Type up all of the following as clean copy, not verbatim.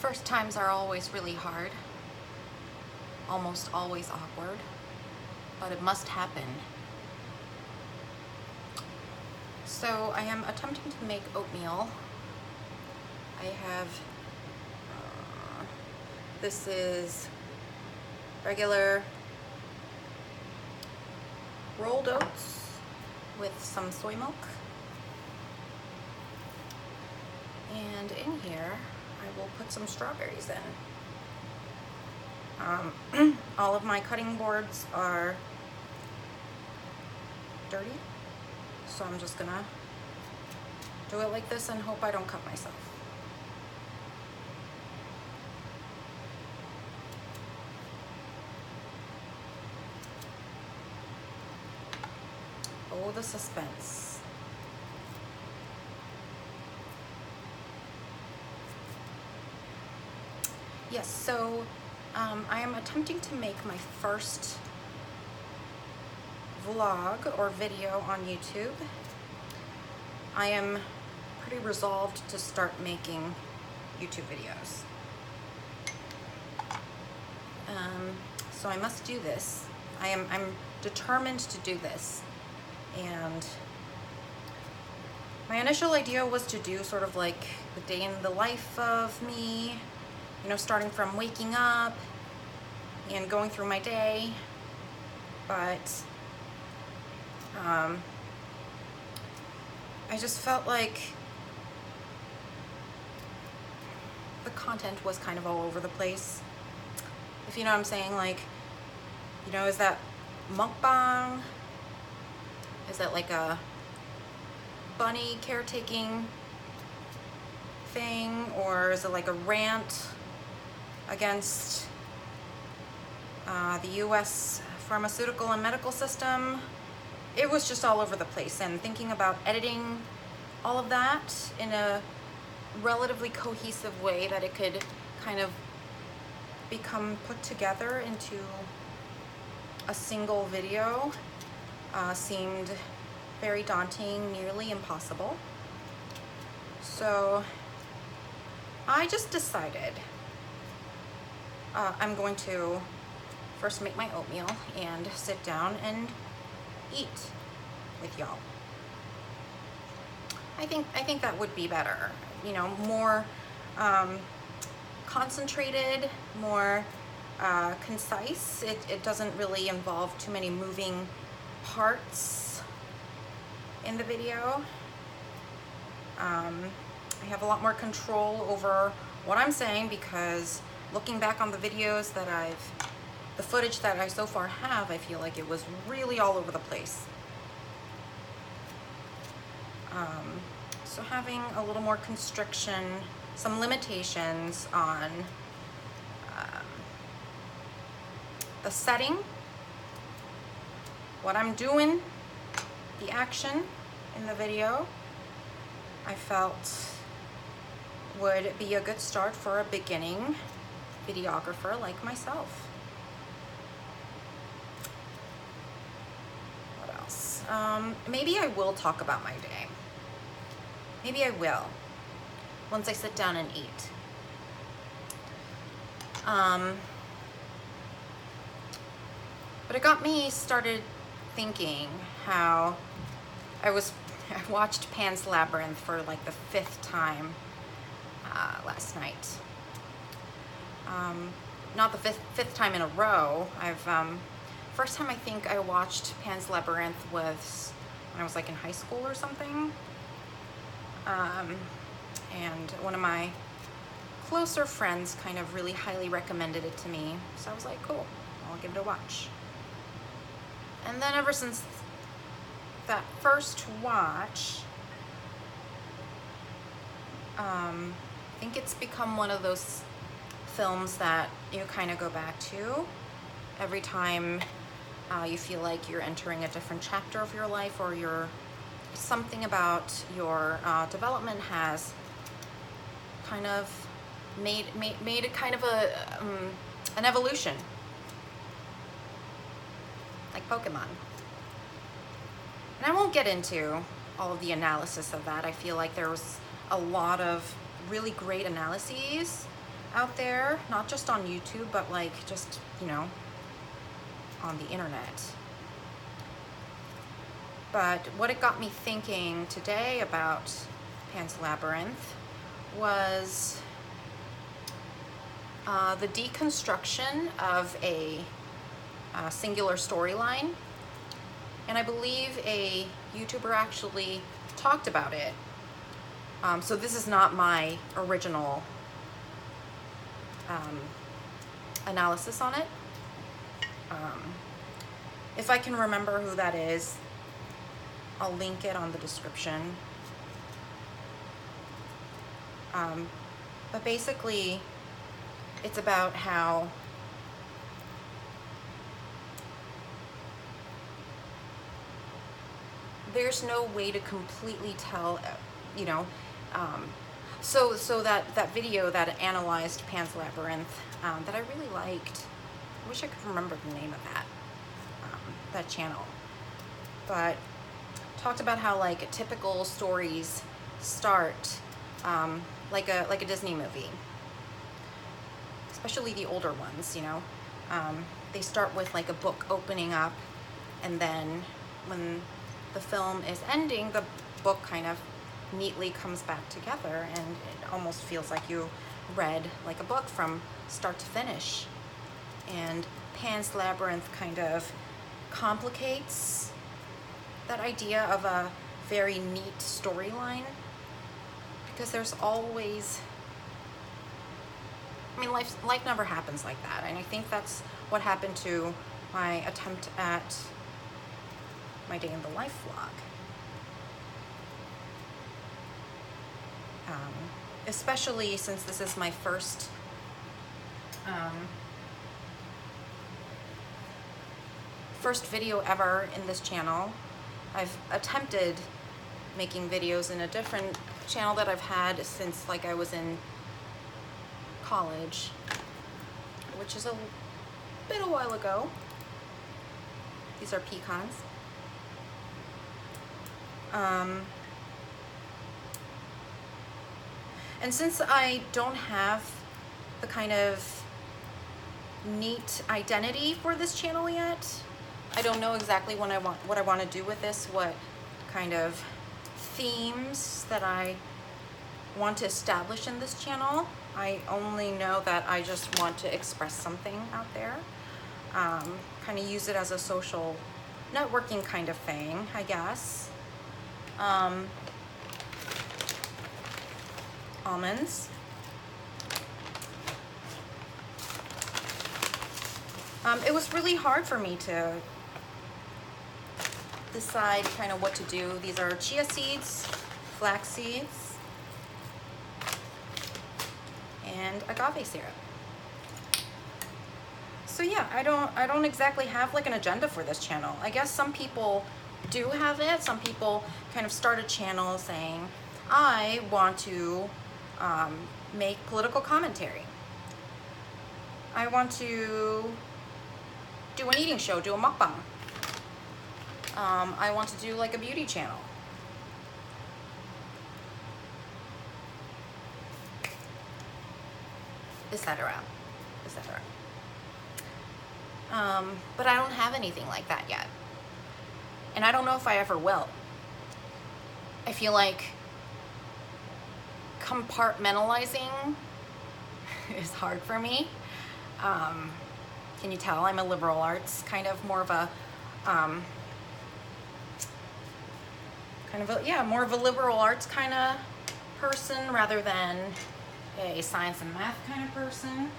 First times are always really hard, almost always awkward, but it must happen. So I am attempting to make oatmeal. I have, this is regular rolled oats with some soy milk. And in here, I will put some strawberries in. All of my cutting boards are dirty, so I'm just gonna do it like this and hope I don't cut myself. Oh, the suspense. Yes, so I am attempting to make my first vlog or video on YouTube. I am pretty resolved to start making YouTube videos. So I must do this. I'm determined to do this. And my initial idea was to do sort of like the day in the life of me, you know, starting from waking up and going through my day, but I just felt like the content was kind of all over the place, if you know what I'm saying. Like, you know, is that mukbang? Is that like a bunny caretaking thing, or is it like a rant against the US pharmaceutical and medical system? It was just all over the place, and thinking about editing all of that in a relatively cohesive way that it could kind of become put together into a single video seemed very daunting, nearly impossible. So I just decided I'm going to first make my oatmeal and sit down and eat with y'all. I think that would be better, you know, more concentrated, more concise. It doesn't really involve too many moving parts in the video. I have a lot more control over what I'm saying, because looking back on the videos that the footage that I so far have, I feel like it was really all over the place. So having a little more constriction, some limitations on the setting, what I'm doing, the action in the video, I felt would be a good start for a beginning videographer like myself. What else? Maybe I will talk about my day. Maybe I will, once I sit down and eat. But it got me started thinking how I watched Pan's Labyrinth for like the 5th time last night. Not the fifth time in a row. First time I think I watched Pan's Labyrinth was when I was like in high school or something. And one of my closer friends kind of really highly recommended it to me. So I was like, cool, I'll give it a watch. And then ever since that first watch, I think it's become one of those films that you kind of go back to every time you feel like you're entering a different chapter of your life, or something about your development has kind of made it kind of an evolution, like Pokemon. And I won't get into all of the analysis of that. I feel like there was a lot of really great analyses out there, not just on YouTube, but like just, you know, on the internet. But what it got me thinking today about Pan's Labyrinth was the deconstruction of a singular storyline. And I believe a YouTuber actually talked about it. So this is not my original analysis on it. If I can remember who that is, I'll link it on the description. But basically, it's about how there's no way to completely tell, you know, so that video that analyzed Pan's Labyrinth, that I really liked. I wish I could remember the name of that channel. But talked about how like typical stories start like a Disney movie, especially the older ones, you know. They start with like a book opening up, and then when the film is ending, the book kind of neatly comes back together, and it almost feels like you read like a book from start to finish. And Pan's Labyrinth kind of complicates that idea of a very neat storyline, because there's always, I mean, life never happens like that. And I think that's what happened to my attempt at my day in the life vlog. Especially since this is my first video ever in this channel. I've attempted making videos in a different channel that I've had since like I was in college, which is a while ago. These are pecans. And since I don't have the kind of neat identity for this channel yet, I don't know exactly what I want to do with this, what kind of themes that I want to establish in this channel. I only know that I just want to express something out there, kind of use it as a social networking kind of thing, I guess. Almonds. It was really hard for me to decide kind of what to do. These are chia seeds, flax seeds, and agave syrup. So yeah, I don't exactly have like an agenda for this channel. I guess some people do have it. Some people kind of start a channel saying, I want to make political commentary. I want to do an eating show, do a mukbang. I want to do like a beauty channel. Etc. etc. But I don't have anything like that yet. And I don't know if I ever will. I feel like compartmentalizing is hard for me. Can you tell I'm a liberal arts, kind of more of a, more of a liberal arts kind of person rather than a science and math kind of person.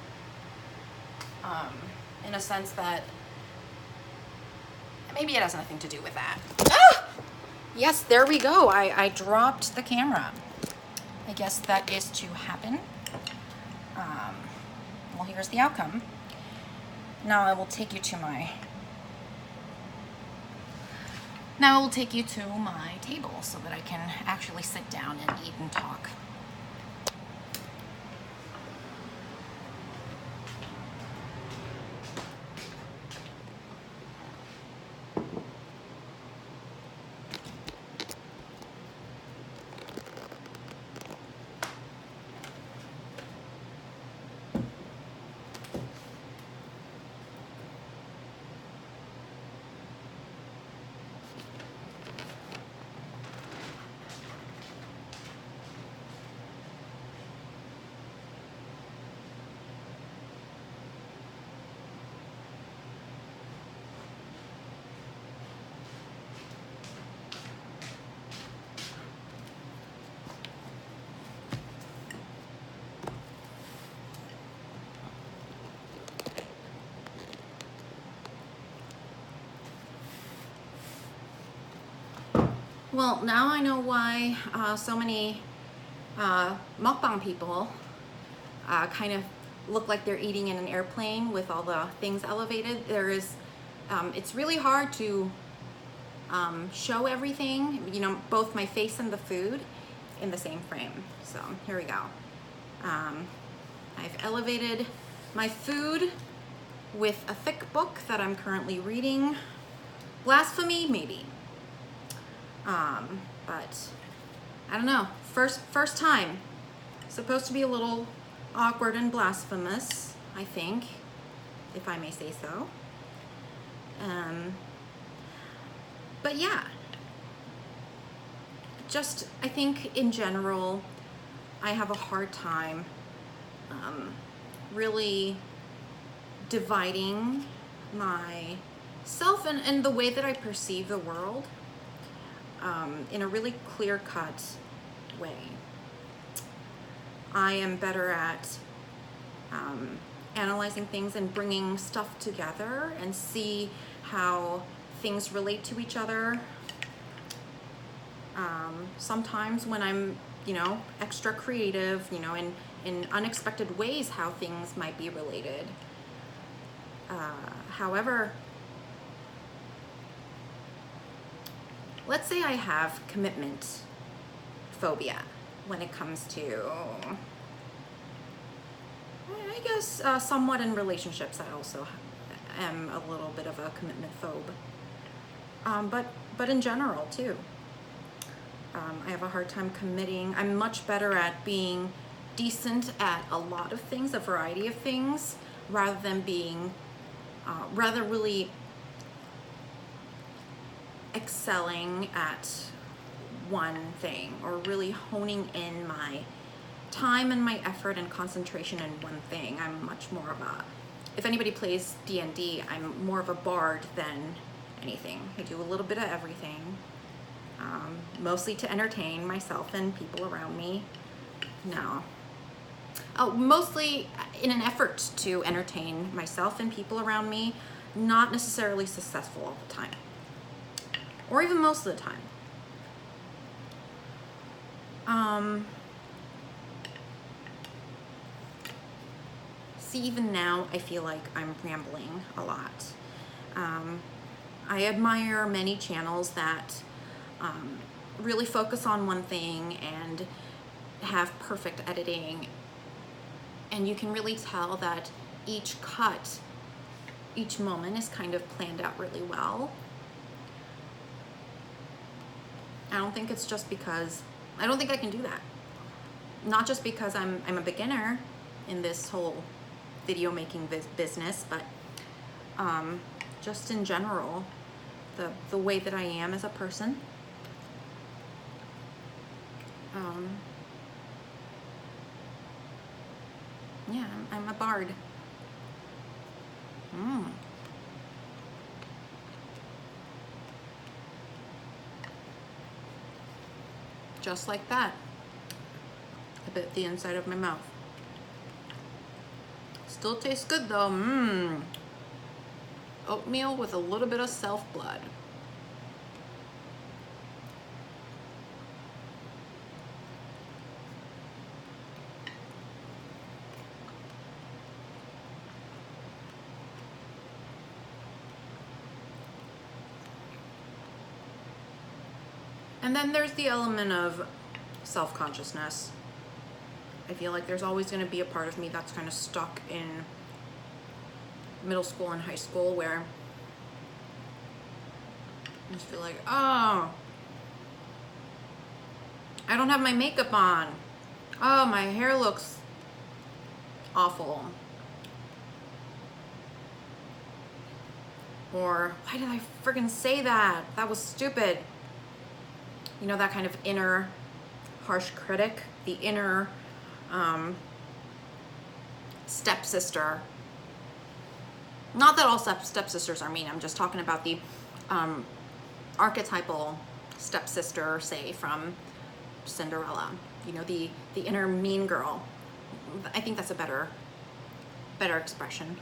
In a sense that maybe it has nothing to do with that. Ah! Yes, there we go. I dropped the camera. I guess that is to happen. Well, here's the outcome. Now I will take you to my table so that I can actually sit down and eat and talk. Well, now I know why so many mukbang people kind of look like they're eating in an airplane with all the things elevated. It's really hard to show everything, you know, both my face and the food in the same frame. So here we go. I've elevated my food with a thick book that I'm currently reading. Blasphemy, maybe. But I don't know. First time. Supposed to be a little awkward and blasphemous, I think, if I may say so. But yeah, just I think in general, I have a hard time really dividing myself and the way that I perceive the world in a really clear-cut way. I am better at analyzing things and bringing stuff together and see how things relate to each other. Sometimes when I'm, you know, extra creative, you know, in unexpected ways how things might be related. However, let's say I have commitment phobia when it comes to, I guess, somewhat in relationships. I also am a little bit of a commitment phobe. But in general too. I have a hard time committing. I'm much better at being decent at a lot of things, a variety of things, rather than being, rather really excelling at one thing or really honing in my time and my effort and concentration in one thing. I'm much more of a, if anybody plays D&D, I'm more of a bard than anything. I do a little bit of everything, mostly to entertain myself and people around me. No. Oh, mostly in an effort to entertain myself and people around me, not necessarily successful all the time, or even most of the time. See, even now, I feel like I'm rambling a lot. I admire many channels that really focus on one thing and have perfect editing, and you can really tell that each cut, each moment is kind of planned out really well. I don't think it's just because, I don't think I can do that. Not just because I'm a beginner in this whole video making business, but just in general, the way that I am as a person. Yeah, I'm a bard. Just like that. I bit the inside of my mouth. Still tastes good though. Oatmeal with a little bit of self-blood. And then there's the element of self-consciousness. I feel like there's always going to be a part of me that's kind of stuck in middle school and high school where I just feel like, oh, I don't have my makeup on. Oh, my hair looks awful. Or, why did I friggin' say that? That was stupid. You know, that kind of inner harsh critic, the inner stepsister. Not that all stepsisters are mean. I'm just talking about the archetypal stepsister, say, from Cinderella. You know, the inner mean girl. I think that's a better expression.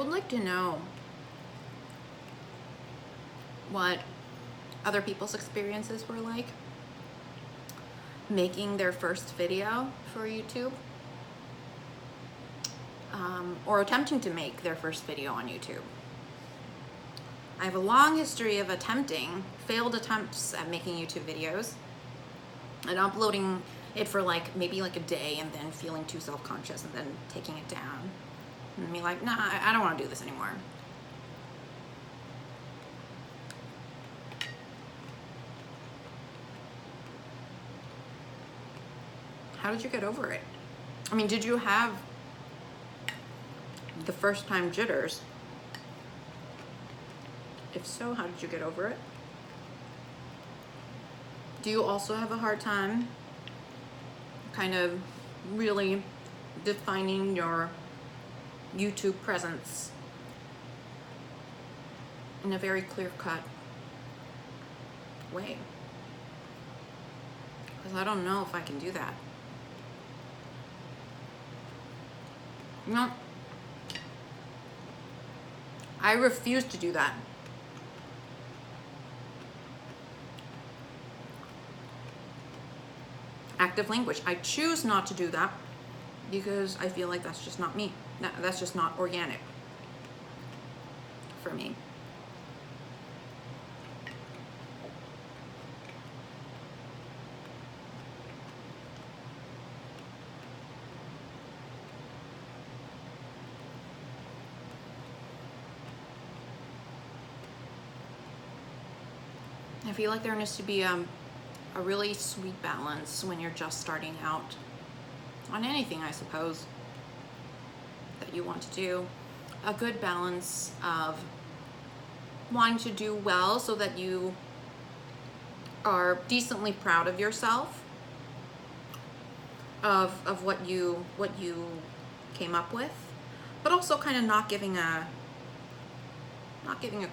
would like to know what other people's experiences were like making their first video for YouTube, or attempting to make their first video on YouTube. I have a long history of failed attempts at making YouTube videos and uploading it for maybe a day and then feeling too self-conscious and then taking it down and be like, nah, I don't want to do this anymore. How did you get over it? I mean, did you have the first time jitters? If so, how did you get over it? Do you also have a hard time kind of really defining your YouTube presence in a very clear-cut way? Because I don't know if I can do that. No, I refuse to do that. Active language. I choose not to do that because I feel like that's just not me. That's just not organic for me. I feel like there needs to be a really sweet balance when you're just starting out on anything, I suppose, that you want to do. A good balance of wanting to do well so that you are decently proud of yourself, of what you came up with, but also kind of not giving a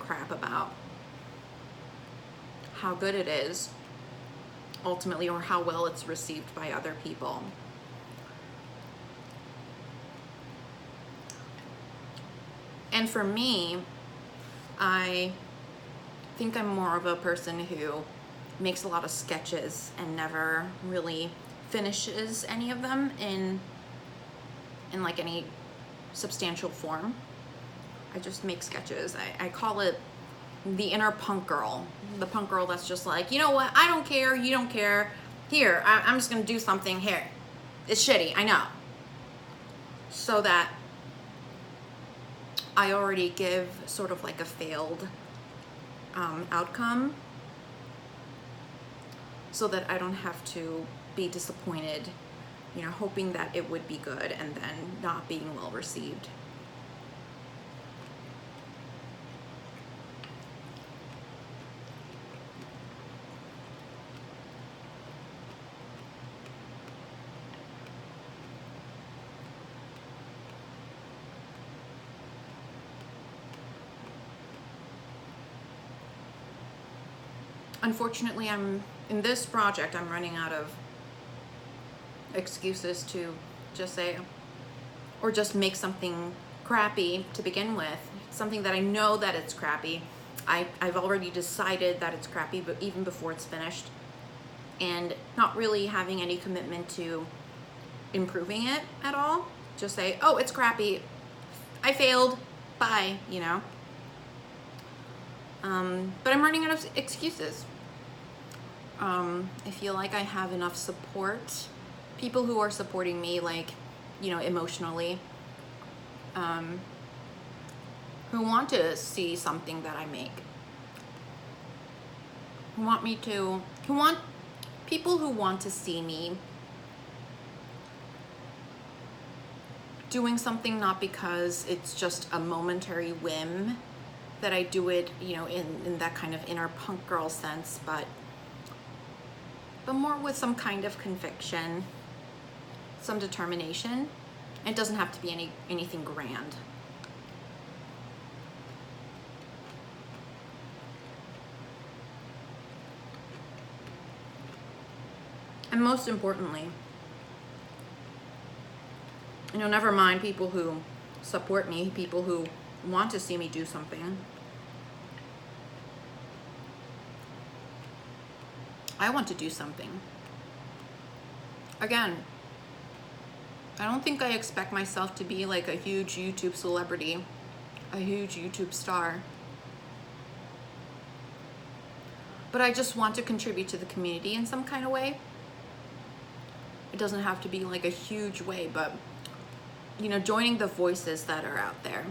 crap about how good it is ultimately, or how well it's received by other people. And for me, I think I'm more of a person who makes a lot of sketches and never really finishes any of them in any substantial form. I just make sketches. I call it the inner punk girl. The punk girl that's just like, you know what, I don't care, you don't care. Here, I'm just gonna do something here. It's shitty, I know. So that I already give sort of like a failed outcome, so that I don't have to be disappointed, hoping that it would be good and then not being well received. Unfortunately, in this project, I'm running out of excuses to just say, or just make something crappy to begin with, something that I know that it's crappy. I've already decided that it's crappy, but even before it's finished, and not really having any commitment to improving it at all. Just say, oh, it's crappy, I failed, bye, But I'm running out of excuses. I feel like I have enough support, people who are supporting me, emotionally, who want to see something that I make, people who want to see me doing something, not because it's just a momentary whim that I do it, in that kind of inner punk girl sense, but more with some kind of conviction, some determination. It doesn't have to be anything grand. And most importantly, never mind people who support me, people who want to see me do something, I want to do something. Again, I don't think I expect myself to be like a huge YouTube celebrity, a huge YouTube star. But I just want to contribute to the community in some kind of way. It doesn't have to be like a huge way, but you know, joining the voices that are out there.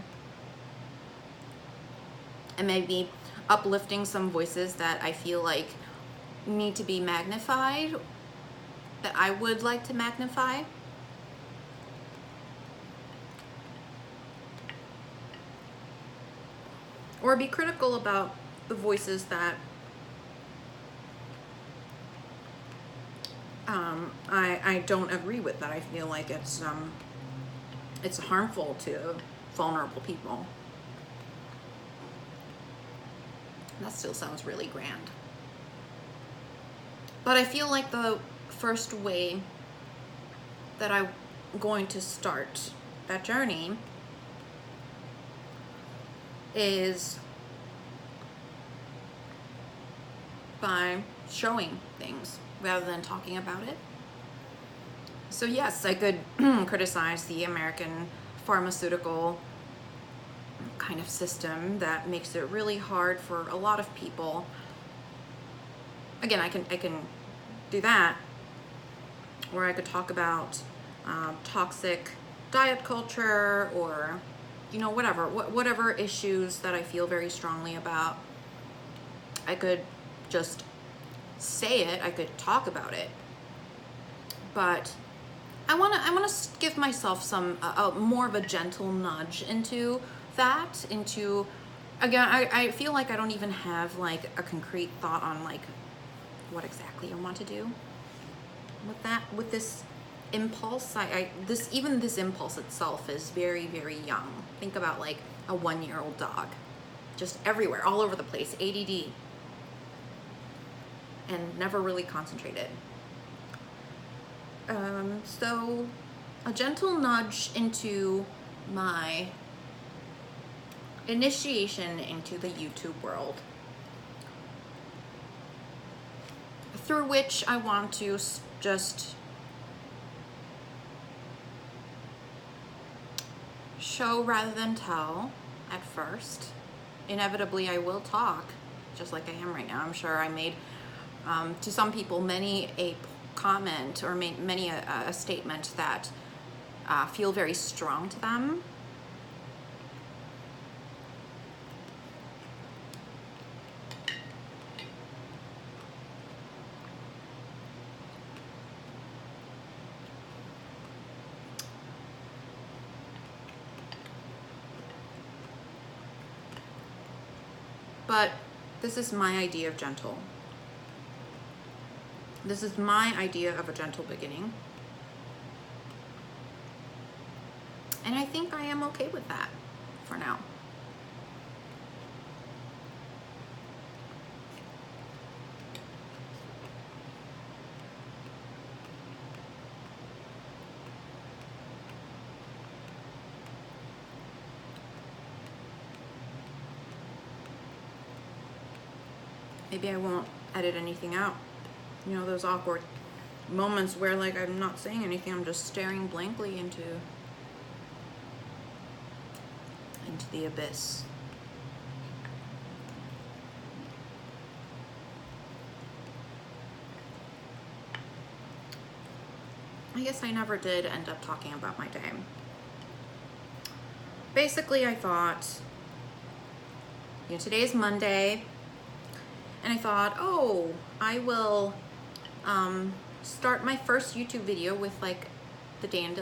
And maybe uplifting some voices that I feel like need to be magnified, that I would like to magnify. Or be critical about the voices that I don't agree with, that I feel like it's harmful to vulnerable people. That still sounds really grand. But I feel like the first way that I'm going to start that journey is by showing things rather than talking about it. So yes, I could criticize the American pharmaceutical kind of system that makes it really hard for a lot of people. Again, I can do that, or I could talk about toxic diet culture, or you know, whatever issues that I feel very strongly about. I could just say it, I could talk about it, but I want to give myself some more of a gentle nudge into that. Into, again, I feel like I don't even have like a concrete thought on like what exactly I want to do with this impulse. This impulse itself is very, very young. Think about like a 1-year-old dog, just everywhere, all over the place, ADD, and never really concentrated. So a gentle nudge into my initiation into the YouTube world, through which I want to just show rather than tell at first. Inevitably, I will talk, just like I am right now. I'm sure I made, to some people, many a comment or many a statement that feel very strong to them. But this is my idea of gentle. This is my idea of a gentle beginning. And I think I am okay with that for now. Maybe I won't edit anything out. You know, those awkward moments where like I'm not saying anything, I'm just staring blankly into the abyss. I guess I never did end up talking about my day. Basically, I thought, you know, today is Monday, and I thought, oh, I will start my first YouTube video with like a day in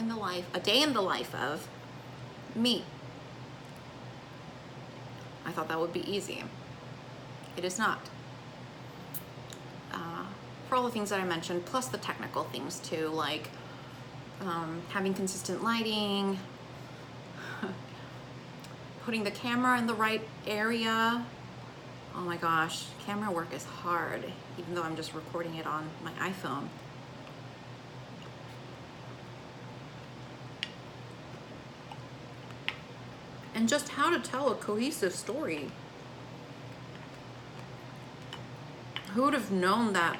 the life of me. I thought that would be easy. It is not. For all the things that I mentioned, plus the technical things too, like having consistent lighting, putting the camera in the right area. Oh my gosh, camera work is hard, even though I'm just recording it on my iPhone. and just how to tell a cohesive story. Who would have known that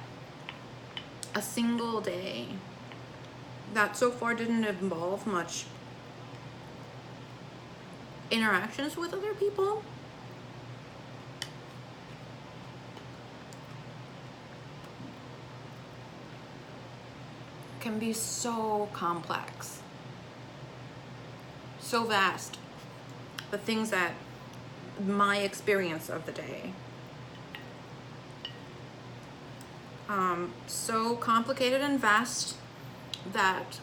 a single day that so far didn't involve much interactions with other people can be so complex, so vast. The things that my experience of the day, so complicated and vast that,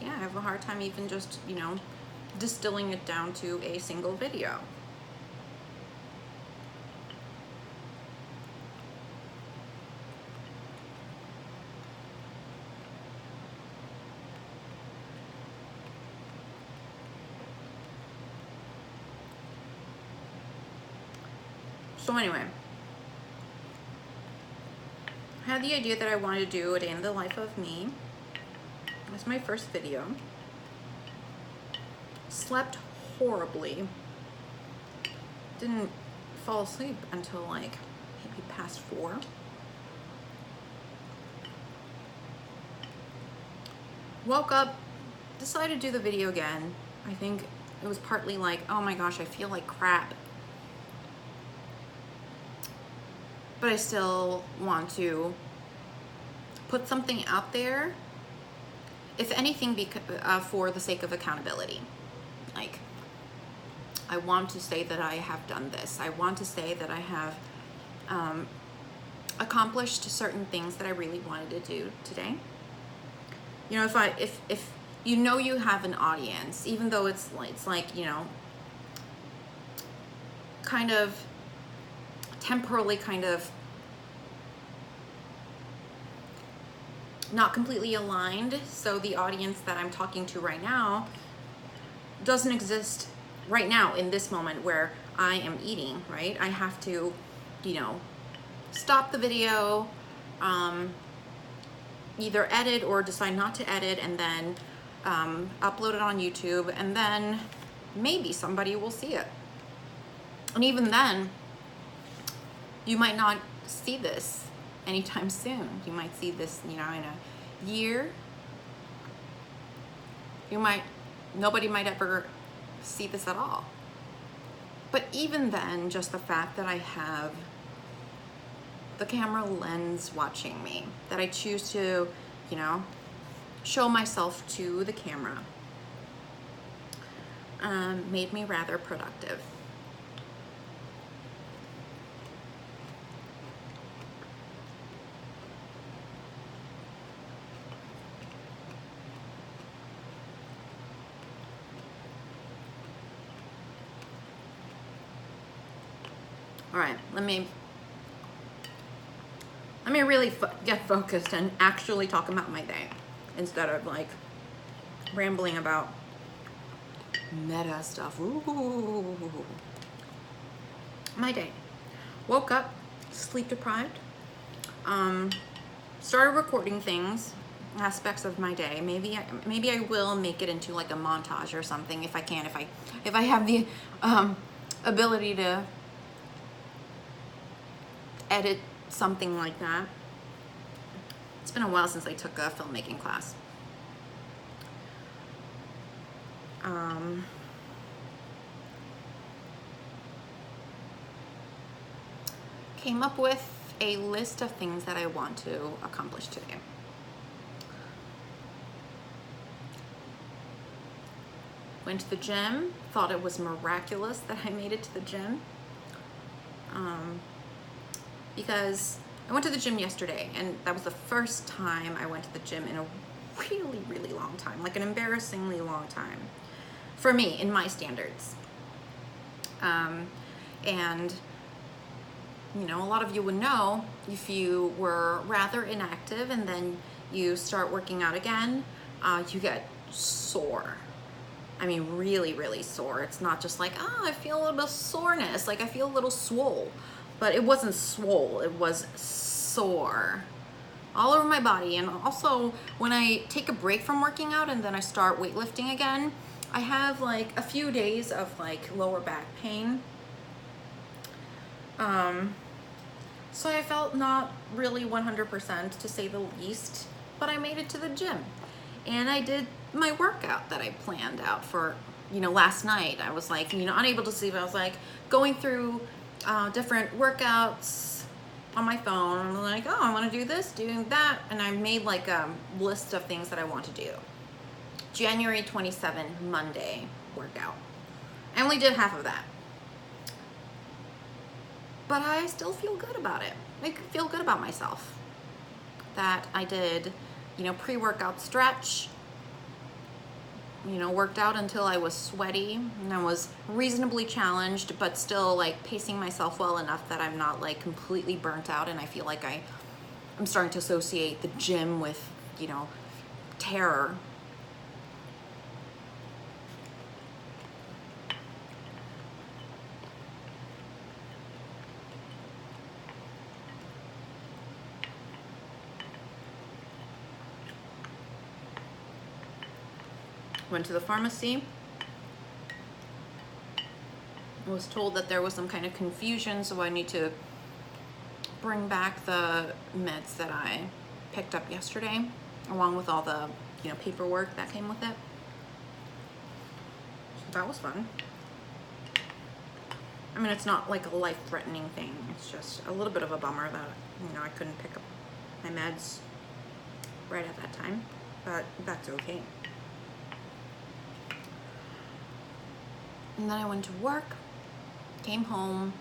yeah, I have a hard time even just, you know, distilling it down to a single video. So anyway, I had the idea that I wanted to do a day in the life of me. It was my first video. Slept horribly. Didn't fall asleep until like maybe past 4. Woke up, decided to do the video again. I think it was partly like, oh my gosh, I feel like crap. But I still want to put something out there, if anything, for the sake of accountability. Like, I want to say that I have done this. I want to say that I have accomplished certain things that I really wanted to do today. You know, if you know you have an audience, even though it's like, you know, kind of temporally kind of not completely aligned, so the audience that I'm talking to right now doesn't exist right now in this moment where I am eating, right? I have to, you know, stop the video, either edit or decide not to edit, and then upload it on YouTube, and then maybe somebody will see it. And even then, you might not see this anytime soon. You might see this, you know, in a year. Nobody might ever see this at all. But even then, just the fact that I have the camera lens watching me, that I choose to, you know, show myself to the camera, made me rather productive. All right, let me really get focused and actually talk about my day instead of like rambling about meta stuff. Ooh. My day. Woke up, sleep deprived. Started recording things, aspects of my day. Maybe I will make it into like a montage or something if I can. If I have the ability to edit something like that. It's been a while since I took a filmmaking class. Came up with a list of things that I want to accomplish today. Went to the gym, thought it was miraculous that I made it to the gym. Because I went to the gym yesterday, and that was the first time I went to the gym in a really, really long time, like an embarrassingly long time for me, in my standards. And, you know, a lot of you would know if you were rather inactive and then you start working out again, you get sore. I mean, really, really sore. It's not just like, oh, I feel a little bit of soreness, like I feel a little swole. But it wasn't swole, it was sore. all over my body. And also when I take a break from working out and then I start weightlifting again, I have like a few days of like lower back pain. So I felt not really 100% to say the least, but I made it to the gym and I did my workout that I planned out for, you know, last night. I was like, you know, unable to sleep. I was like going through different workouts on my phone. I'm like, oh, I want to do this, doing that. And I made like a list of things that I want to do. January 27, Monday workout. I only did half of that. But I still feel good about it. I feel good about myself. That I did, you know, pre-workout stretch, you know, worked out until I was sweaty and I was reasonably challenged, but still like pacing myself well enough that I'm not like completely burnt out. And I feel like I'm starting to associate the gym with, you know, terror. Went to the pharmacy. I was told that there was some kind of confusion, so I need to bring back the meds that I picked up yesterday, along with all the, you know, paperwork that came with it. So that was fun. I mean, it's not like a life-threatening thing. It's just a little bit of a bummer that, you know, I couldn't pick up my meds right at that time, but that's okay. And then I went to work, came home,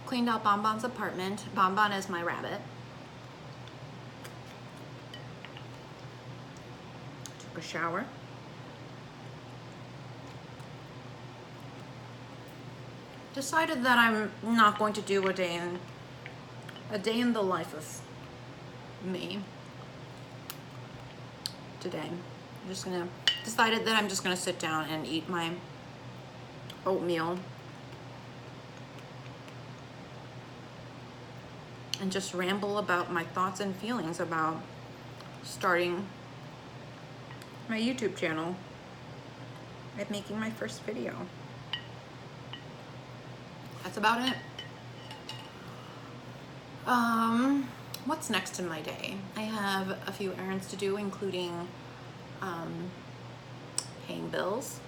cleaned out Bonbon's apartment. Bonbon is my rabbit. Took a shower. Decided that I'm not going to do a day in the life of me today. Decided that I'm just gonna sit down and eat my oatmeal and just ramble about my thoughts and feelings about starting my YouTube channel and making my first video. That's about it. What's next in my day? I have a few errands to do, including paying bills,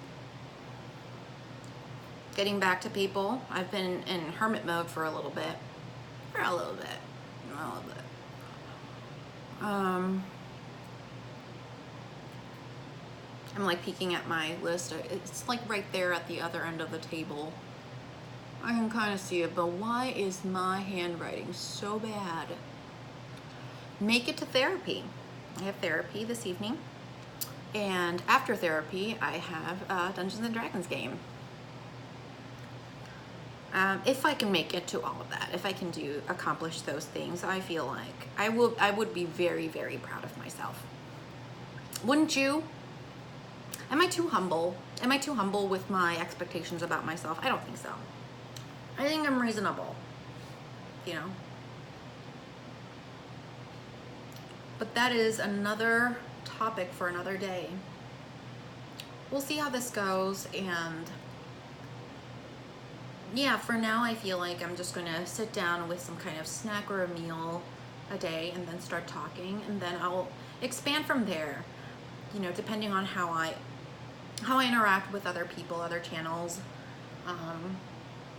getting back to people. I've been in hermit mode for a little bit. I'm like peeking at my list. It's like right there at the other end of the table. I can kind of see it, but why is my handwriting so bad? Make it to therapy. I have therapy this evening. And after therapy, I have a Dungeons and Dragons game. If I can make it to all of that, if I can accomplish those things, I feel like I would be very, very proud of myself. Wouldn't you? Am I too humble? Am I too humble with my expectations about myself? I don't think so. I think I'm reasonable, you know. But that is another topic for another day. We'll see how this goes, and yeah, for now I feel like I'm just gonna sit down with some kind of snack or a meal a day and then start talking, and then I'll expand from there, you know, depending on how I interact with other people, other channels.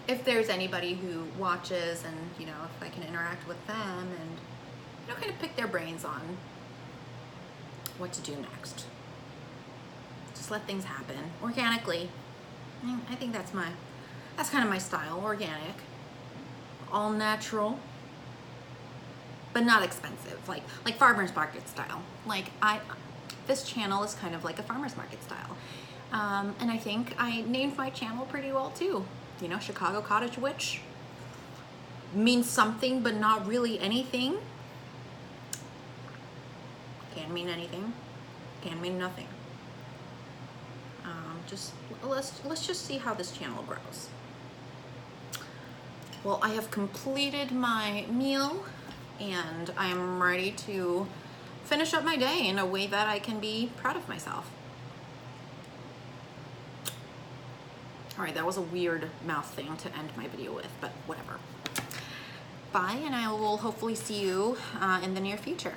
If there's anybody who watches, and you know, if I can interact with them and, you know, kind of pick their brains on what to do next. Just let things happen organically. I think that's kind of my style, organic, all natural, but not expensive, like farmer's market style. This channel is kind of like a farmer's market style. And I think I named my channel pretty well too. You know, Chicago Cottage Witch means something, but not really anything. Can mean anything, can mean nothing. Let's just see how this channel grows. Well, I have completed my meal and I am ready to finish up my day in a way that I can be proud of myself. All right, that was a weird mouth thing to end my video with, but whatever. Bye, and I will hopefully see you in the near future.